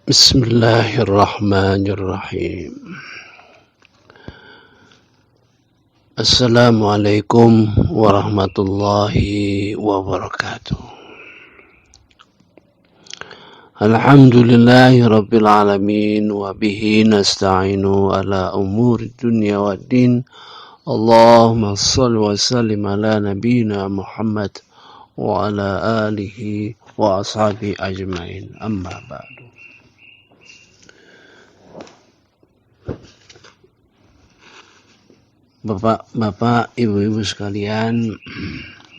Bismillahirrahmanirrahim. Assalamualaikum warahmatullahi wabarakatuh. Alhamdulillahi rabbil alamin wa bihi nasta'inu ala umuri dunya waddin. Allahumma shalli wa sallim ala nabiyyina Muhammad wa ala alihi wa ashabihi ajmain. Amma ba'du. Bapak, ibu-ibu sekalian,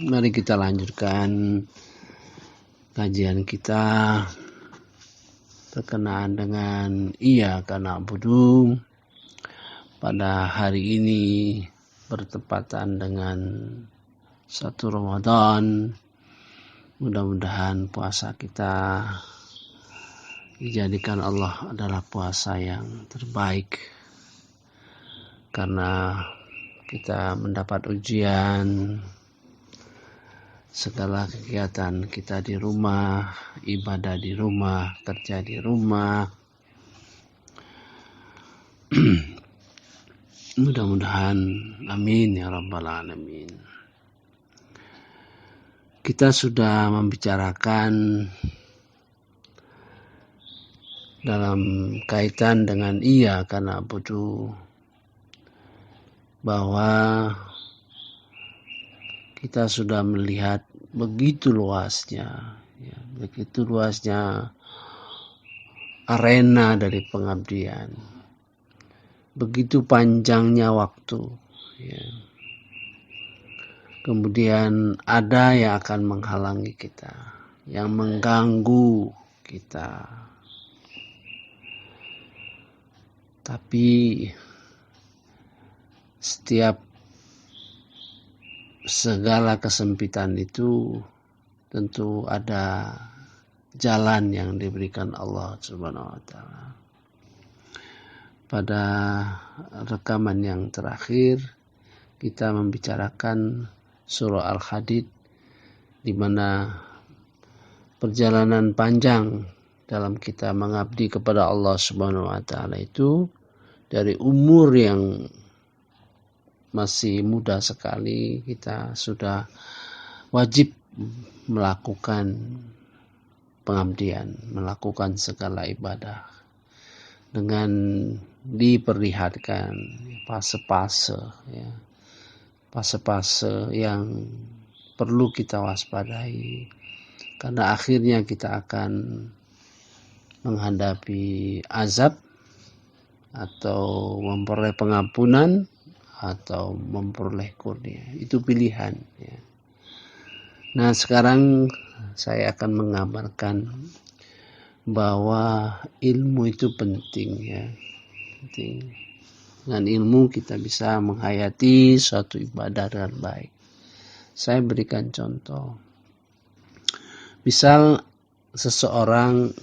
mari kita lanjutkan kajian kita berkenaan dengan Iyyaka na'budu. Pada hari ini bertepatan dengan 1 Ramadan. Mudah-mudahan puasa kita dijadikan Allah adalah puasa yang terbaik, karena kita mendapat ujian, segala kegiatan kita di rumah, ibadah di rumah, kerja di rumah. Mudah-mudahan, amin ya rabbal alamin. Kita sudah membicarakan dalam kaitan dengan Iyyaka na'budu bahwa kita sudah melihat begitu luasnya arena dari pengabdian, begitu panjangnya waktu, ya. Kemudian ada yang akan menghalangi kita, yang mengganggu kita, tapi setiap segala kesempitan itu tentu ada jalan yang diberikan Allah Subhanahu wa taala. Pada rekaman yang terakhir kita membicarakan surah Al-Hadid, di mana perjalanan panjang dalam kita mengabdi kepada Allah Subhanahu wa taala itu dari umur yang masih muda sekali, kita sudah wajib melakukan pengabdian, melakukan segala ibadah dengan diperlihatkan fase-fase yang perlu kita waspadai, karena akhirnya kita akan menghadapi azab atau memperoleh pengampunan atau memperoleh kurnia. Itu pilihan, ya. Nah, sekarang saya akan mengabarkan bahwa ilmu itu penting, ya. Penting. Dengan ilmu kita bisa menghayati suatu ibadah dengan baik. Saya berikan contoh. Misal seseorang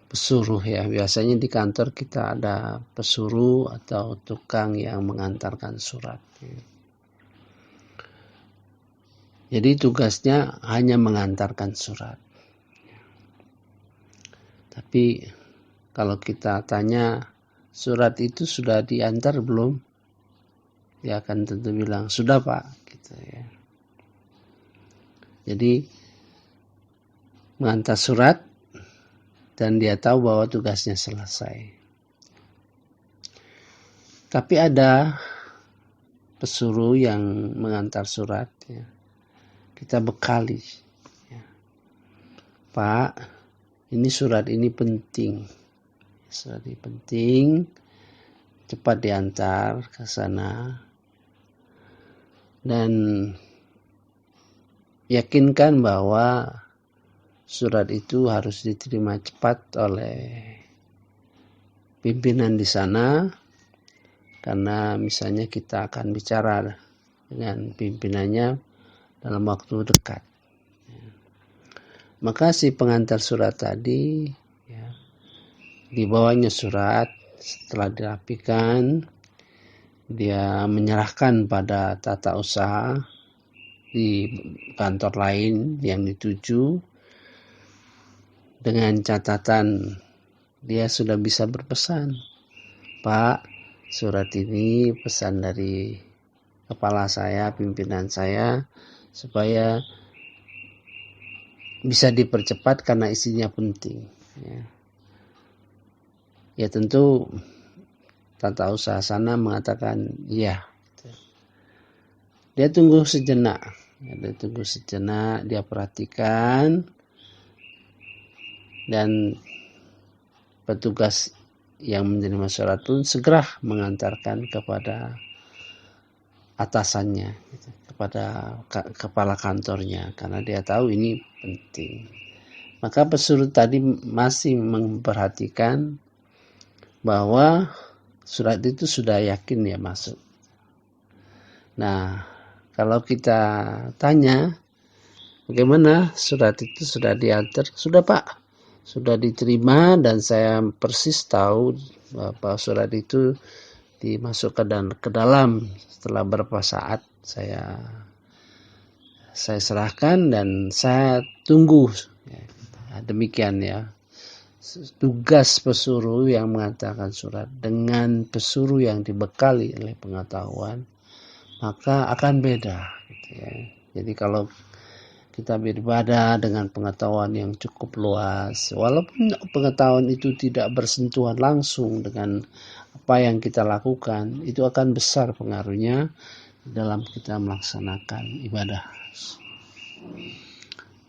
pesuruh, ya, biasanya di kantor kita ada pesuruh atau tukang yang mengantarkan surat, ya. Jadi tugasnya hanya mengantarkan surat. Tapi kalau kita tanya, surat itu sudah diantar belum? Dia akan tentu bilang, sudah Pak, gitu, ya. Jadi mengantar surat dan dia tahu bahwa tugasnya selesai. Tapi ada pesuruh yang mengantar surat, ya. Kita bekali, ya. Pak, ini surat ini penting. Surat ini penting, cepat diantar ke sana. Dan yakinkan bahwa surat itu harus diterima cepat oleh pimpinan di sana, karena misalnya kita akan bicara dengan pimpinannya dalam waktu dekat. Maka si pengantar surat tadi, ya, dibawanya surat, setelah dirapikan, dia menyerahkan pada tata usaha di kantor lain yang dituju. dengan catatan dia sudah bisa berpesan, Pak, surat ini pesan dari kepala saya, pimpinan saya, supaya bisa dipercepat karena isinya penting. Ya tentu tata usaha sana mengatakan iya. Dia tunggu sejenak, dia perhatikan, dan petugas yang menerima surat pun segera mengantarkan kepada atasannya, kepada kepala kantornya, karena dia tahu ini penting. Maka pesuruh tadi masih memperhatikan bahwa surat itu sudah yakin ya masuk. Nah, kalau kita tanya, bagaimana surat itu sudah diantar? Sudah Pak, sudah diterima, dan saya persis tahu bahwa surat itu dimasukkan ke dalam. Setelah beberapa saat saya serahkan dan saya tunggu. Demikian ya. Tugas pesuruh yang mengantarkan surat dengan pesuruh yang dibekali oleh pengetahuan, maka akan beda. Jadi kalau kita beribadah dengan pengetahuan yang cukup luas, walaupun pengetahuan itu tidak bersentuhan langsung dengan apa yang kita lakukan, itu akan besar pengaruhnya dalam kita melaksanakan ibadah.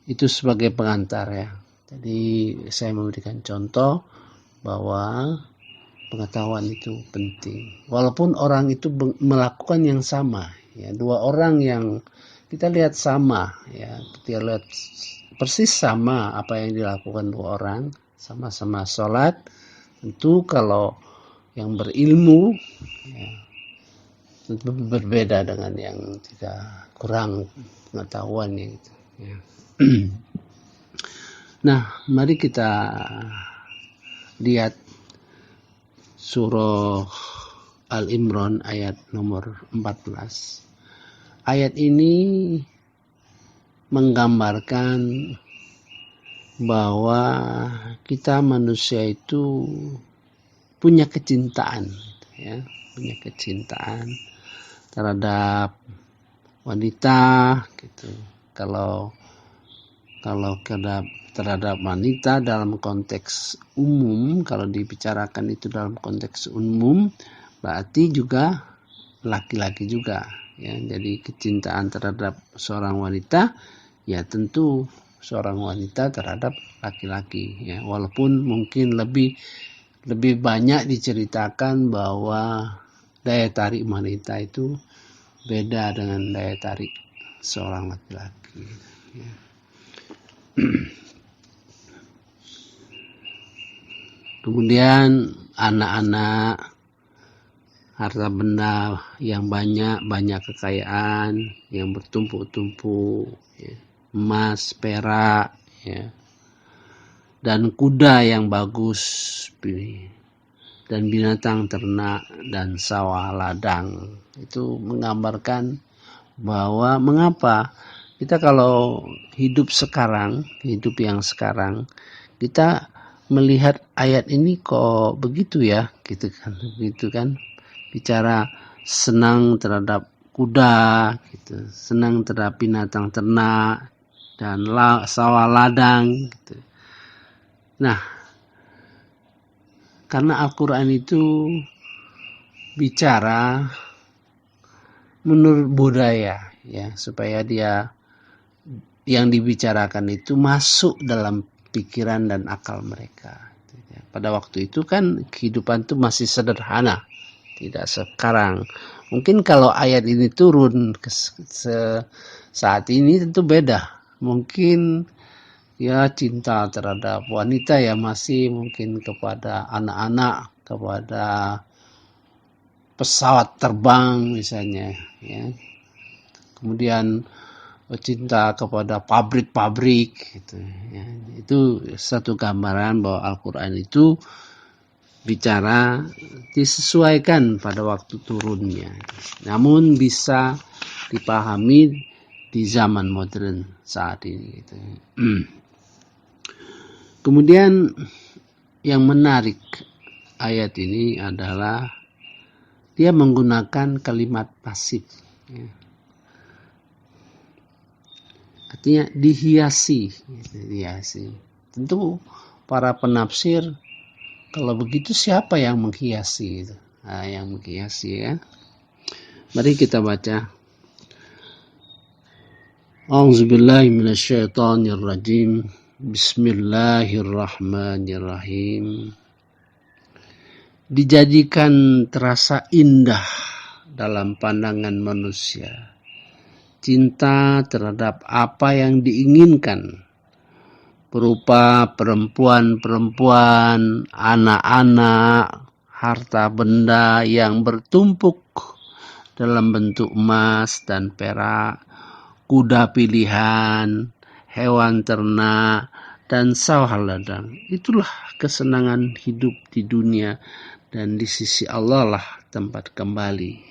Itu sebagai pengantar ya. Jadi saya memberikan contoh bahwa pengetahuan itu penting. Walaupun orang itu melakukan yang sama, ya, dua orang yang kita lihat sama, ya, kita lihat persis sama apa yang dilakukan dua orang, sama-sama sholat. Tentu kalau yang berilmu, ya, tentu berbeda dengan yang tidak kurang pengetahuannya. Gitu, ya. Nah, mari kita lihat surah Al-Imran ayat nomor 14. Ayat ini menggambarkan bahwa kita manusia itu punya kecintaan, ya, punya kecintaan terhadap wanita, gitu. Kalau terhadap wanita dalam konteks umum, kalau dibicarakan itu dalam konteks umum, berarti juga laki-laki juga, ya. Jadi kecintaan terhadap seorang wanita, ya tentu seorang wanita terhadap laki-laki, ya. Walaupun mungkin lebih banyak diceritakan bahwa daya tarik wanita itu beda dengan daya tarik seorang laki-laki, ya. Kemudian anak-anak, harta benda yang banyak kekayaan yang bertumpuk-tumpuk, ya, emas, perak, ya, dan kuda yang bagus, dan binatang ternak dan sawah ladang. Itu menggambarkan bahwa mengapa kita kalau hidup yang sekarang, kita melihat ayat ini kok begitu ya, gitu kan. Bicara senang terhadap kuda, gitu, senang terhadap binatang ternak dan sawah ladang, gitu. Nah, karena Al-Quran itu bicara menurut budaya, ya, supaya dia yang dibicarakan itu masuk dalam pikiran dan akal mereka. Pada waktu itu kan kehidupan itu masih sederhana, tidak sekarang. Mungkin kalau ayat ini turun saat ini tentu beda. Mungkin ya cinta terhadap wanita ya masih mungkin kepada anak-anak, kepada pesawat terbang misalnya, ya. Kemudian cinta kepada pabrik-pabrik, gitu, ya. Itu satu gambaran bahwa Al-Quran itu bicara disesuaikan pada waktu turunnya, namun bisa dipahami di zaman modern saat ini, gitu. Kemudian yang menarik ayat ini adalah dia menggunakan kalimat pasif. Artinya dihiasi. Tentu para penafsir, kalau begitu siapa yang menghiasi itu? Nah, yang menghiasi ya. Mari kita baca. A'udzubillahi minasyaitonirrajim. Bismillahirrahmanirrahim. Dijadikan terasa indah dalam pandangan manusia cinta terhadap apa yang diinginkan, berupa perempuan-perempuan, anak-anak, harta benda yang bertumpuk dalam bentuk emas dan perak, kuda pilihan, hewan ternak, dan sawah ladang. Itulah kesenangan hidup di dunia, dan di sisi Allah lah tempat kembali.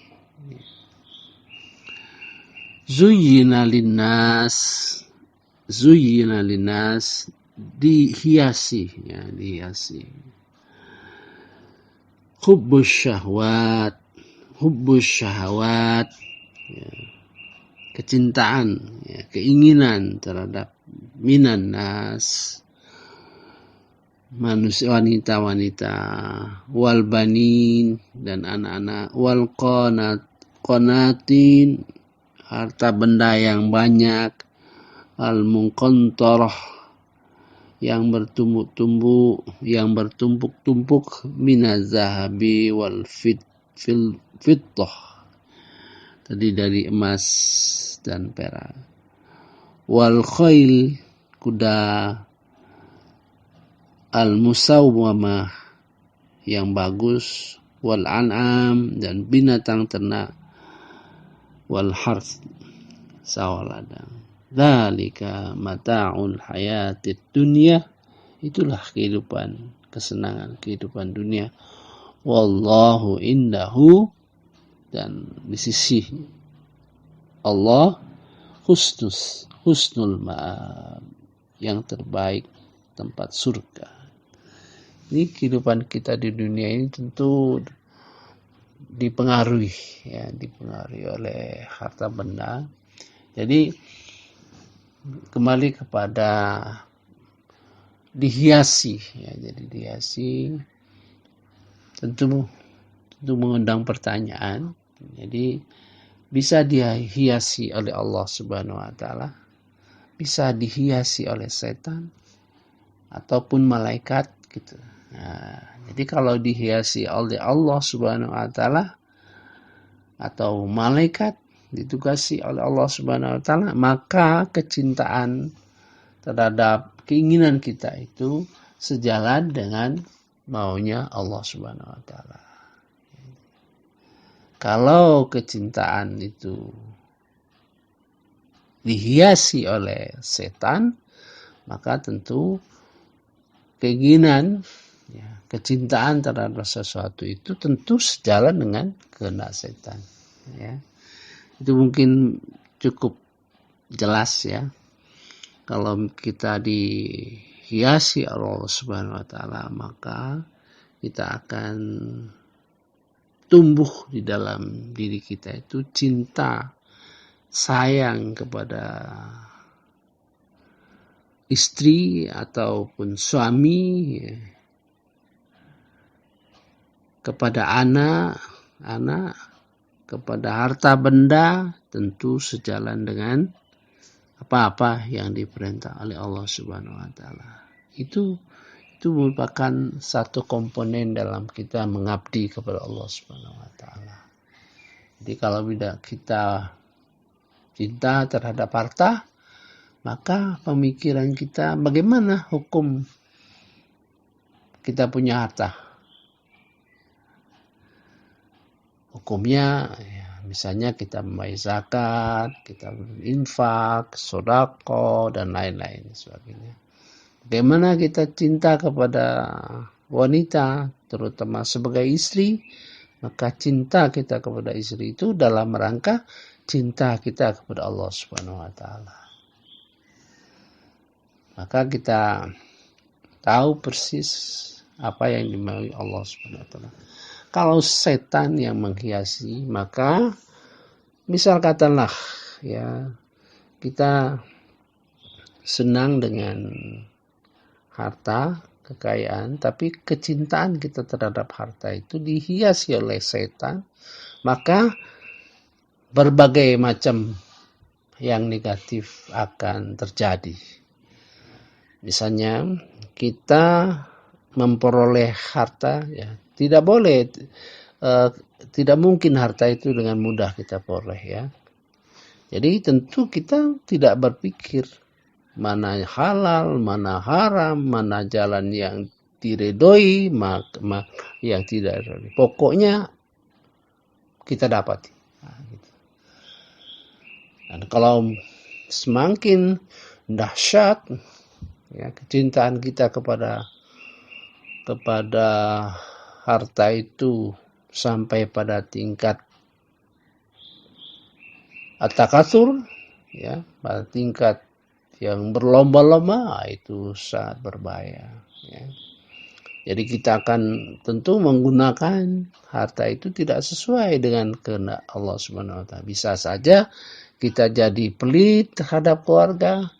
Zuyyina linnas, dihiasi, ya, dihiasi. Hubbus syahwat, ya, kecintaan, ya, keinginan terhadap minan nas, manusia, wanita-wanita, wal banin, dan anak-anak, wal qanatin, harta benda yang banyak, al munqantarah, yang bertumpuk-tumpuk, minaz zahabi wal fiddah, tadi dari emas dan perak, wal khail, kuda, al musawwamah, yang bagus, wal an'am, dan binatang ternak, wal harth, sawah ladang. Dzalika mata'ul hayatid dunya, itulah kesenangan kehidupan dunia. Wallahu indahu, dan di sisi Allah husnul ma'ab, yang terbaik tempat surga. Ini kehidupan kita di dunia ini tentu dipengaruhi oleh harta benda. Jadi kembali kepada dihiasi, ya, jadi dihiasi tentu mengundang pertanyaan. Jadi bisa dihiasi oleh Allah Subhanahu wa taala, bisa dihiasi oleh setan ataupun malaikat gitu. Nah, jadi kalau dihiasi oleh Allah Subhanahu wa taala atau malaikat, ditugasi oleh Allah Subhanahu wa taala, maka kecintaan terhadap keinginan kita itu sejalan dengan maunya Allah Subhanahu wa taala. Kalau kecintaan itu dihiasi oleh setan, maka tentu keinginan, ya, kecintaan terhadap sesuatu itu tentu sejalan dengan kehendak setan, ya. Itu mungkin cukup jelas, ya. Kalau kita dihiasi Allah Subhanahu wa taala, maka kita akan tumbuh di dalam diri kita itu cinta, sayang kepada istri ataupun suami, ya, kepada anak, kepada harta benda, tentu sejalan dengan apa-apa yang diperintah oleh Allah Subhanahu wa taala. Itu merupakan satu komponen dalam kita mengabdi kepada Allah Subhanahu wa taala. Jadi kalau tidak kita cinta terhadap harta, maka pemikiran kita bagaimana hukum kita punya harta. Hukumnya, ya, misalnya kita membayar zakat, kita berinfak, sedekah, dan lain-lain sebagainya. Bagaimana kita cinta kepada wanita, terutama sebagai istri, maka cinta kita kepada istri itu dalam rangka cinta kita kepada Allah Subhanahu wa taala. Maka kita tahu persis apa yang dimaui Allah Subhanahu wa taala. Kalau setan yang menghiasi, maka misal katalah ya, kita senang dengan harta, kekayaan, tapi kecintaan kita terhadap harta itu dihiasi oleh setan, maka berbagai macam yang negatif akan terjadi. Misalnya kita memperoleh harta, ya tidak boleh, tidak mungkin harta itu dengan mudah kita peroleh ya. Jadi tentu kita tidak berpikir mana halal, mana haram, mana jalan yang diredoi, yang tidak diredoi. Pokoknya kita dapati. Nah, gitu. Dan kalau semakin dahsyat ya, kecintaan kita kepada harta itu sampai pada tingkat at-takatsur ya, pada tingkat yang berlomba-lomba, itu sangat berbahaya ya. Jadi kita akan tentu menggunakan harta itu tidak sesuai dengan kehendak Allah Subhanahu wa taala. Bisa saja kita jadi pelit terhadap keluarga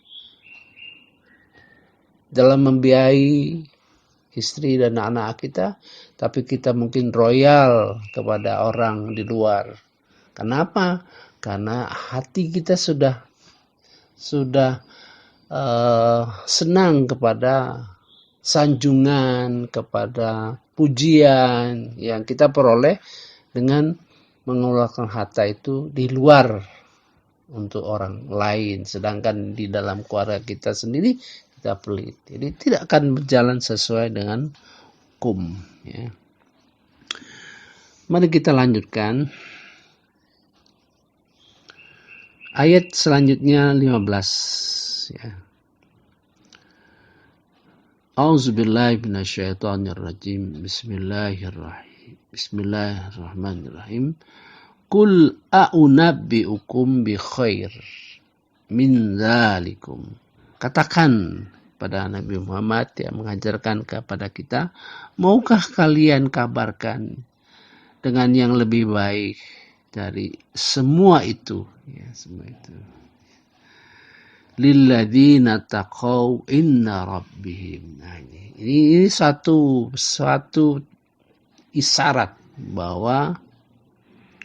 dalam membiayai istri dan anak kita, tapi kita mungkin royal kepada orang di luar. Kenapa? Karena hati kita sudah senang kepada sanjungan, kepada pujian yang kita peroleh dengan mengeluarkan harta itu di luar untuk orang lain, sedangkan di dalam keluarga kita sendiri kita pelit. Jadi tidak akan berjalan sesuai dengan hukum ya. Mari kita lanjutkan ayat selanjutnya 15 ya. A'udzubillahi minasyaitonirrajim. Bismillahirrahmanirrahim. Qul a'unabbi'ukum bi khair min dzalikum. Katakan pada Nabi Muhammad yang mengajarkan kepada kita, maukah kalian kabarkan dengan yang lebih baik dari semua itu ya, semua itu. Lilladzina taqaw inna rabbihim. Nah, ini satu isyarat bahwa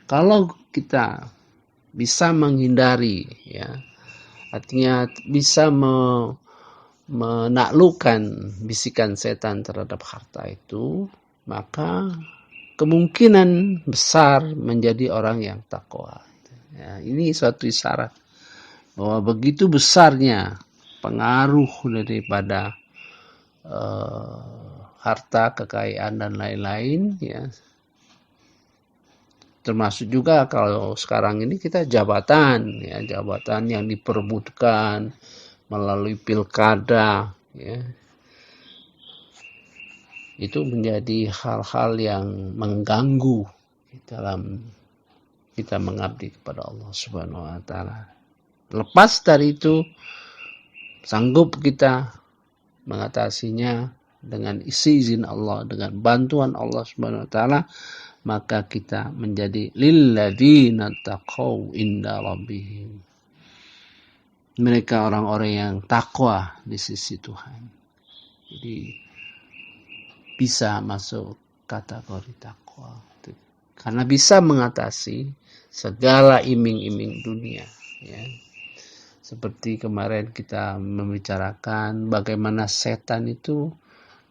kalau kita bisa menghindari ya, artinya bisa menaklukkan bisikan setan terhadap harta itu, maka kemungkinan besar menjadi orang yang takwa. Ya, ini suatu isyarat bahwa begitu besarnya pengaruh daripada harta, kekayaan dan lain-lain ya. Termasuk juga kalau sekarang ini kita jabatan ya, jabatan yang diperebutkan melalui pilkada ya. Itu menjadi hal-hal yang mengganggu dalam kita mengabdi kepada Allah Subhanahu wa taala. Lepas dari itu, sanggup kita mengatasinya dengan izin Allah, dengan bantuan Allah Subhanahu wa taala, maka kita menjadi lilladzina taqaw inda rabbihim. Mereka orang-orang yang takwa di sisi Tuhan. Jadi bisa masuk kategori takwa. Karena bisa mengatasi segala iming-iming dunia ya. Seperti kemarin kita membicarakan bagaimana setan itu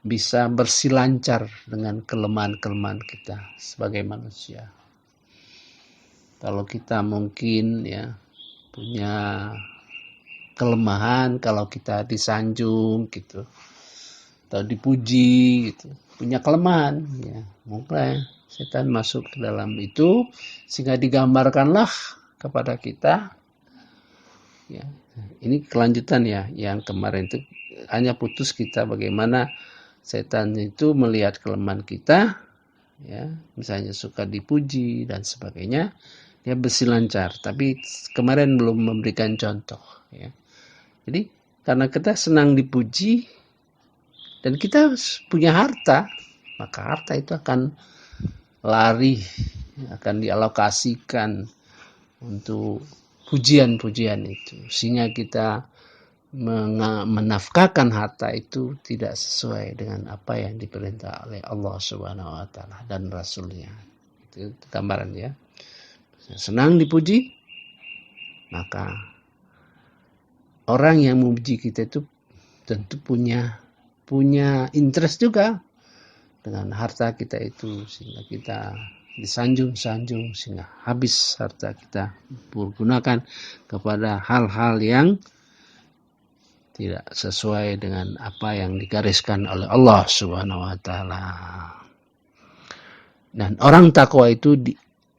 bisa bersilancar dengan kelemahan-kelemahan kita sebagai manusia. Kalau kita mungkin ya punya kelemahan, kalau kita disanjung gitu atau dipuji gitu, punya kelemahan ya, mungkin setan masuk ke dalam itu sehingga digambarkanlah kepada kita ya. Ini kelanjutan ya, yang kemarin itu hanya putus kita bagaimana setan itu melihat kelemahan kita ya, misalnya suka dipuji dan sebagainya, dia bersilancar. Tapi kemarin belum memberikan contoh ya. Jadi karena kita senang dipuji, Dan kita punya harta, maka harta itu akan lari, akan dialokasikan untuk pujian-pujian itu, sehingga kita menafkahkan harta itu tidak sesuai dengan apa yang diperintah oleh Allah Subhanahu wa taala dan Rasulnya. Itu gambaran ya. Senang dipuji, maka orang yang memuji kita itu tentu punya interest juga dengan harta kita itu, sehingga kita disanjung-sanjung, sehingga habis harta kita gunakan kepada hal-hal yang tidak sesuai dengan apa yang digariskan oleh Allah Subhanahu wa taala. Dan orang takwa itu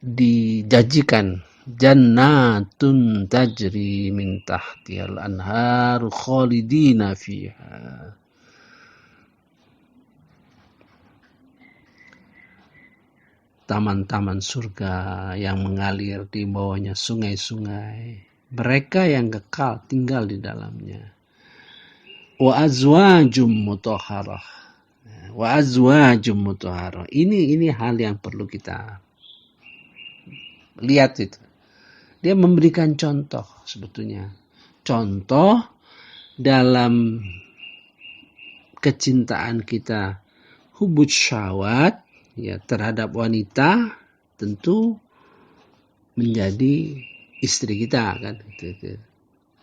dijanjikan jannatun tajri min tahtihal anharu khalidina fiha. Taman-taman surga yang mengalir di bawahnya sungai-sungai. Mereka yang kekal tinggal di dalamnya. Wa azwajum mutahharah. Wa azwajum mutahharah. Ini hal yang perlu kita lihat itu. Dia memberikan contoh sebetulnya. Contoh dalam kecintaan kita hubud syahwat ya terhadap wanita, tentu menjadi istri kita kan.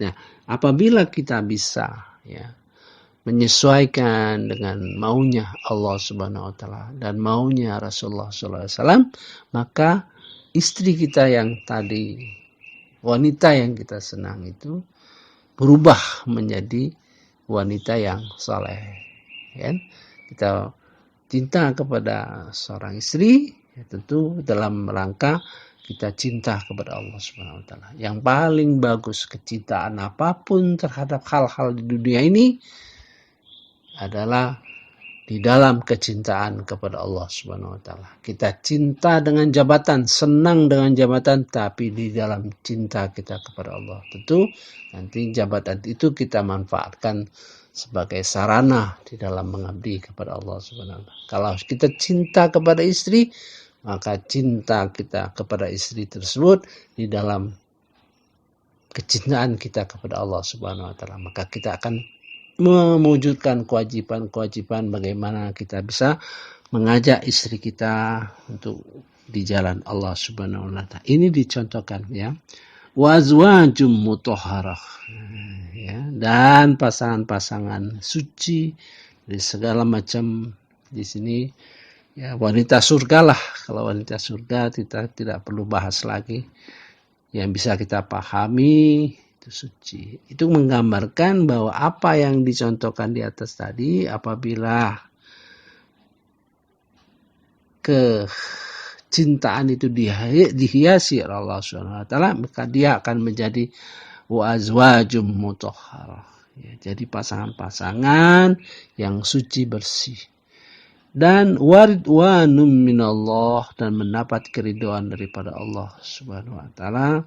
Nah, apabila kita bisa ya menyesuaikan dengan maunya Allah Subhanahu wa taala dan maunya Rasulullah sallallahu alaihi wasallam, maka istri kita yang tadi, wanita yang kita senang itu berubah menjadi wanita yang saleh. Kan? Kita cinta kepada seorang istri, ya tentu dalam rangka kita cinta kepada Allah Subhanahu wa taala. Yang paling bagus kecintaan apapun terhadap hal-hal di dunia ini adalah di dalam kecintaan kepada Allah Subhanahu wa taala. Kita cinta dengan jabatan, senang dengan jabatan, tapi di dalam cinta kita kepada Allah. Tentu nanti jabatan itu kita manfaatkan sebagai sarana di dalam mengabdi kepada Allah Subhanahu wa taala. Kalau kita cinta kepada istri, maka cinta kita kepada istri tersebut di dalam kecintaan kita kepada Allah Subhanahu wa taala, maka kita akan mewujudkan kewajiban-kewajiban bagaimana kita bisa mengajak istri kita untuk di jalan Allah Subhanahu wa taala. Ini dicontohkan ya. Wazwajum mutahharah ya, dan pasangan-pasangan suci dari segala macam. Di sini ya wanita surga lah. Kalau wanita surga kita tidak perlu bahas lagi. Yang bisa kita pahami itu suci. Itu menggambarkan bahwa apa yang dicontohkan di atas tadi, apabila kecintaan itu dihiasi oleh Allah Subhanahu wa taala, maka dia akan menjadi wa azwajum mutahharah. Ya, jadi pasangan-pasangan yang suci bersih. Dan waridwanum minallah, dan mendapat keridhaan daripada Allah Subhanahu wa taala.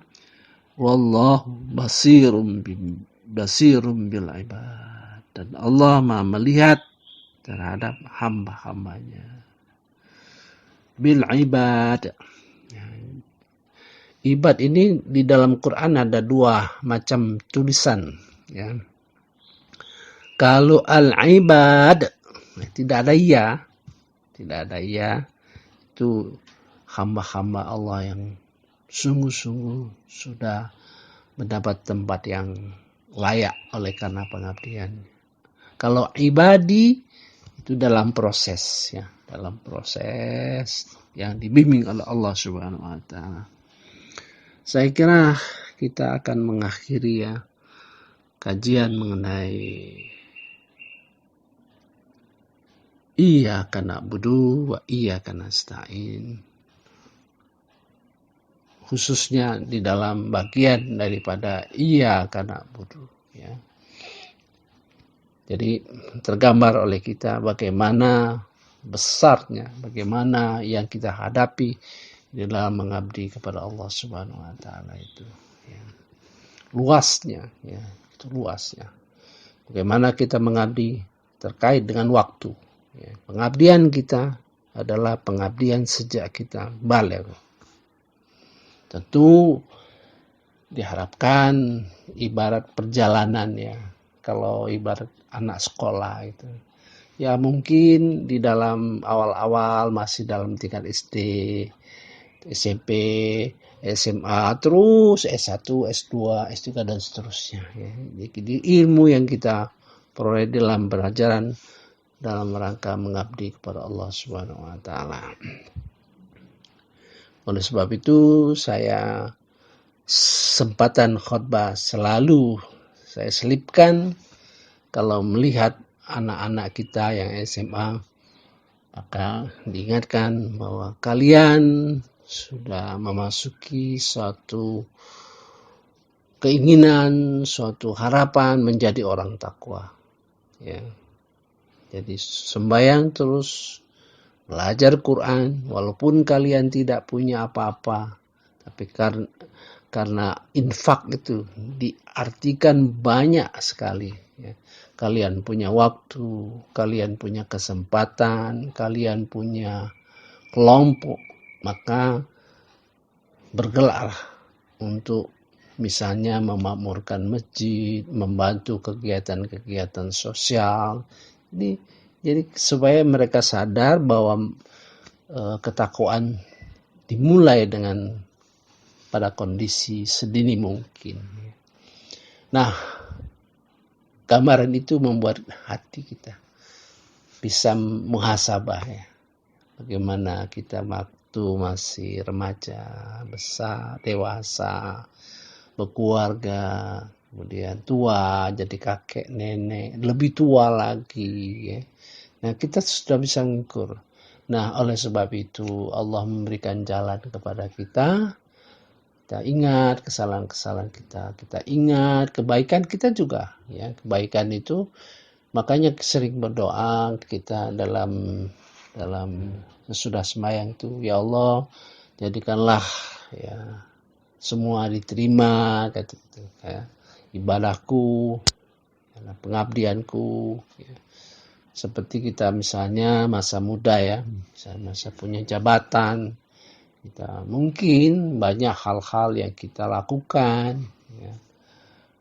Wallahu basirum bil ibad, dan Allah Maha melihat terhadap hamba-hambanya. Bil ibad. Ibad ini di dalam Quran ada dua macam tulisan ya. Kalau al-ibad tidak ada ya, itu hamba-hamba Allah yang sungguh-sungguh sudah mendapat tempat yang layak oleh karena pengabdian. Kalau ibadi itu dalam proses ya, dalam proses yang dibimbing oleh Allah Subhanahu wa taala. Saya kira kita akan mengakhiri ya kajian mengenai iyyaka na'budu wa iyyaka nasta'in, khususnya di dalam bagian daripada iyyaka na'budu ya. Jadi tergambar oleh kita bagaimana besarnya, bagaimana yang kita hadapi di dalam mengabdi kepada Allah Subhanahu wa taala itu ya. Luasnya ya, itu luasnya. Bagaimana kita mengabdi terkait dengan waktu. Ya, pengabdian kita adalah pengabdian sejak kita balik. Tentu diharapkan ibarat perjalanan ya. Kalau ibarat anak sekolah itu, ya mungkin di dalam awal-awal masih dalam tingkat SD, SMP, SMA, terus S1, S2, S3 dan seterusnya. Ya. Jadi ilmu yang kita peroleh dalam pelajaran dalam rangka mengabdi kepada Allah Subhanahu wa taala. Oleh sebab itu saya sempatan khutbah selalu saya selipkan kalau melihat anak-anak kita yang SMA, maka diingatkan bahwa kalian sudah memasuki suatu keinginan, suatu harapan menjadi orang takwa. Ya. Jadi sembahyang terus, belajar Quran, walaupun kalian tidak punya apa-apa, tapi karena infak itu diartikan banyak sekali. Ya. Kalian punya waktu, kalian punya kesempatan, kalian punya kelompok, maka bergelar untuk misalnya memakmurkan masjid, membantu kegiatan-kegiatan sosial. Jadi supaya mereka sadar bahwa ketakwaan dimulai dengan pada kondisi sedini mungkin. Nah, gambaran itu membuat hati kita bisa muhasabah ya. Bagaimana kita waktu masih remaja, besar, dewasa, berkeluarga, kemudian tua, jadi kakek, nenek, lebih tua lagi. Ya. Nah, kita sudah bisa mengukur. Nah, oleh sebab itu Allah memberikan jalan kepada kita. Kita ingat kesalahan-kesalahan kita. Kita ingat kebaikan kita juga. Ya, kebaikan itu makanya sering berdoa kita dalam sesudah sembahyang itu, ya Allah, jadikanlah ya semua diterima kata itu ya, ibadahku, ya, pengabdianku ya. Seperti kita misalnya masa muda ya, masa punya jabatan, kita mungkin banyak hal-hal yang kita lakukan ya,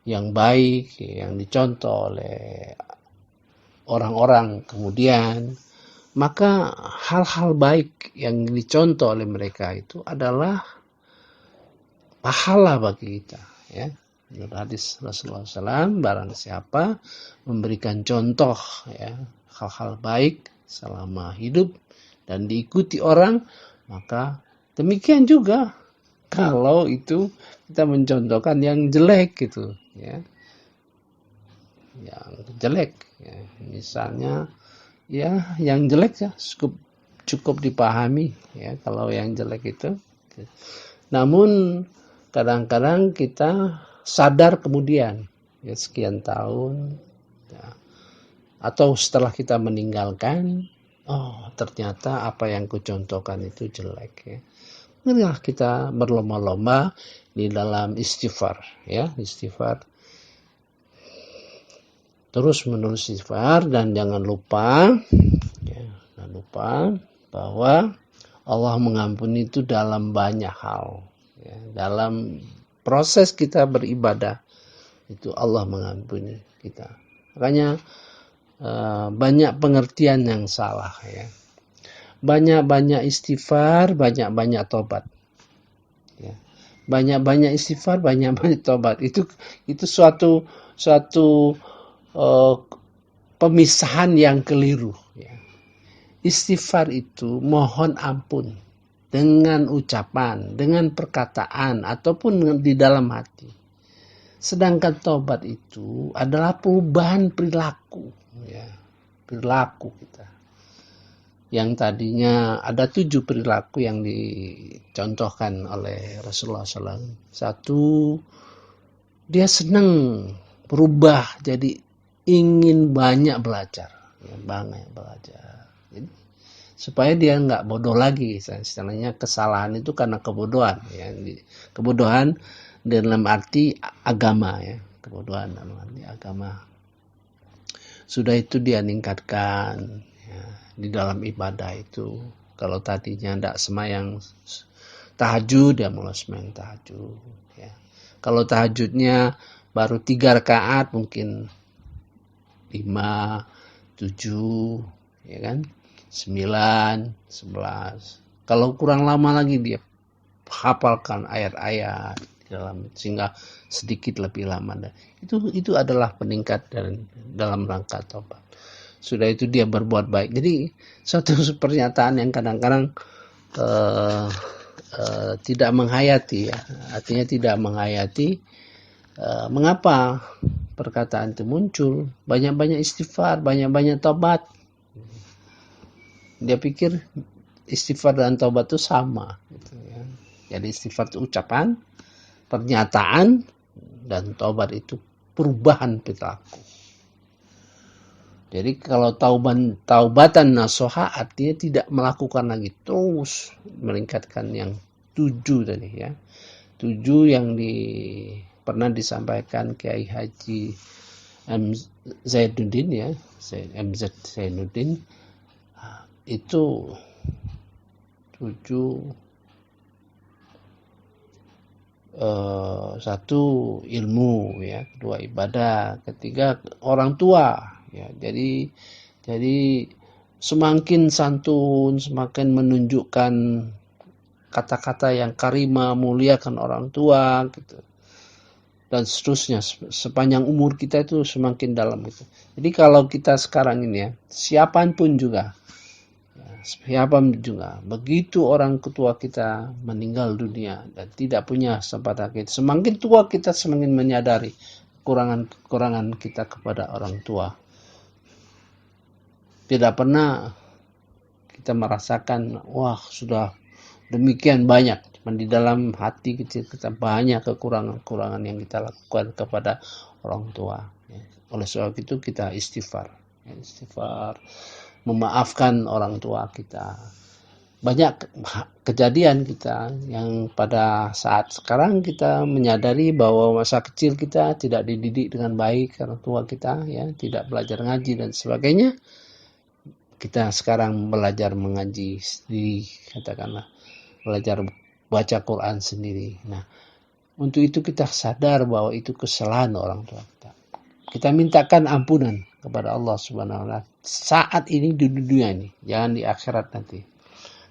yang baik, yang dicontoh oleh orang-orang kemudian, maka hal-hal baik yang dicontoh oleh mereka itu adalah pahala bagi kita. Ya. Menurut hadis Rasulullah SAW, barang siapa memberikan contoh ya, hal-hal baik selama hidup dan diikuti orang, maka demikian juga kalau itu kita mencontohkan yang jelek gitu ya. Yang jelek ya. Misalnya ya yang jelek ya cukup dipahami ya kalau yang jelek itu. Namun kadang-kadang kita sadar kemudian ya sekian tahun ya, atau setelah kita meninggalkan, oh ternyata apa yang kucontohkan itu jelek ya. Marilah kita berlomba-lomba di dalam istighfar ya, istighfar. Terus menerus istighfar dan jangan lupa bahwa Allah mengampuni itu dalam banyak hal. Ya, dalam proses kita beribadah itu Allah mengampuni kita. Makanya banyak pengertian yang salah ya. Banyak-banyak istighfar, banyak-banyak tobat. Ya. Banyak-banyak istighfar, banyak-banyak tobat. Itu suatu pemisahan yang keliru ya. Istighfar itu mohon ampun dengan ucapan, dengan perkataan ataupun di dalam hati. Sedangkan tobat itu adalah perubahan perilaku ya. Perilaku kita. Yang tadinya ada 7 perilaku yang dicontohkan oleh Rasulullah SAW. 1, dia senang berubah jadi ingin banyak belajar, ya, banyak belajar. Jadi, supaya dia nggak bodoh lagi. Istilahnya kesalahan itu karena kebodohan. Ya. Kebodohan dalam arti agama ya, kebodohan dalam arti agama. Sudah itu dia ningkatkan ya, di dalam ibadah itu. Kalau tadinya tidak semayang tahajud, dia mulai semayang tahajud. Ya. Kalau tahajudnya baru 3 rakaat, mungkin 5, 7, ya kan, 9, 11. Kalau kurang lama lagi dia hafalkan ayat-ayat dalam, sehingga sedikit lebih lama. Itu adalah peningkat dalam rangka tobat. Sudah itu dia berbuat baik. Jadi suatu pernyataan yang kadang-kadang tidak menghayati ya. Artinya tidak menghayati mengapa perkataan itu muncul. Banyak-banyak istighfar, banyak-banyak tobat. Dia pikir istighfar dan tobat itu sama gitu ya. Jadi istighfar itu ucapan, pernyataan, dan tobat itu perubahan perilaku. Jadi kalau taubatan nasuha artinya tidak melakukan lagi, terus meningkatkan yang 7 tadi ya. 7 yang pernah disampaikan Kiai Haji M. Zainuddin ya, MZ Zainuddin, itu 7. Satu ilmu ya, kedua ibadah, ketiga orang tua ya. Jadi semakin santun, semakin menunjukkan kata-kata yang karimah, muliakan orang tua gitu, dan seterusnya. Sepanjang umur kita itu semakin dalam gitu. Jadi kalau kita sekarang ini ya, siapapun juga, begitu orang tua kita meninggal dunia dan tidak punya sempat akhir, semakin tua kita semakin menyadari kekurangan kita kepada orang tua. Tidak pernah kita merasakan, wah sudah demikian banyak. Di dalam hati kecil kita banyak kekurangan-kekurangan yang kita lakukan kepada orang tua. Oleh sebab itu kita istighfar, memaafkan orang tua kita. Banyak kejadian kita yang pada saat sekarang kita menyadari bahwa masa kecil kita tidak dididik dengan baik orang tua kita ya, tidak belajar ngaji dan sebagainya. Kita sekarang belajar mengaji sendiri, katakanlah belajar baca Quran sendiri. Nah, untuk itu kita sadar bahwa itu kesalahan orang tua kita. Kita mintakan ampunan kepada Allah Subhanahu wa taala saat ini di dunia ini, jangan di akhirat nanti.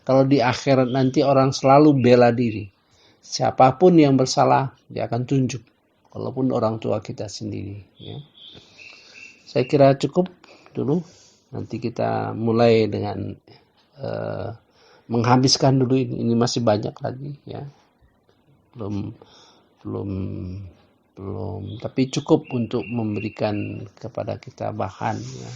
Kalau di akhirat nanti orang selalu bela diri. Siapapun yang bersalah, dia akan tunjuk. Walaupun orang tua kita sendiri. Ya. Saya kira cukup dulu. Nanti kita mulai dengan menghabiskan dulu ini. Ini masih banyak lagi. Ya. Belum. Tapi cukup untuk memberikan kepada kita bahan. Ya.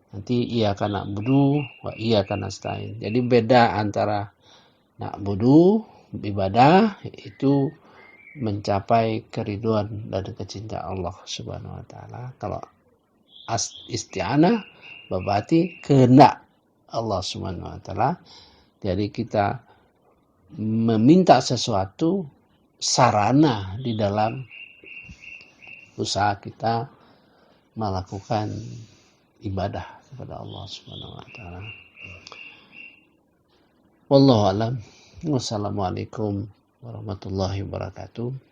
Nanti iyyaka na'budu wa iyyaka nasta'in. Jadi beda antara na'budu, ibadah, itu mencapai keriduan dan kecintaan Allah Subhanahu wa taala. Kalau isti'anah berarti kehendak Allah Subhanahu wa taala. Jadi kita meminta sesuatu sarana di dalam usaha kita melakukan ibadah kepada Allah Subhanahu wa taala. Wallahu a'lam. Wassalamualaikum warahmatullahi wabarakatuh.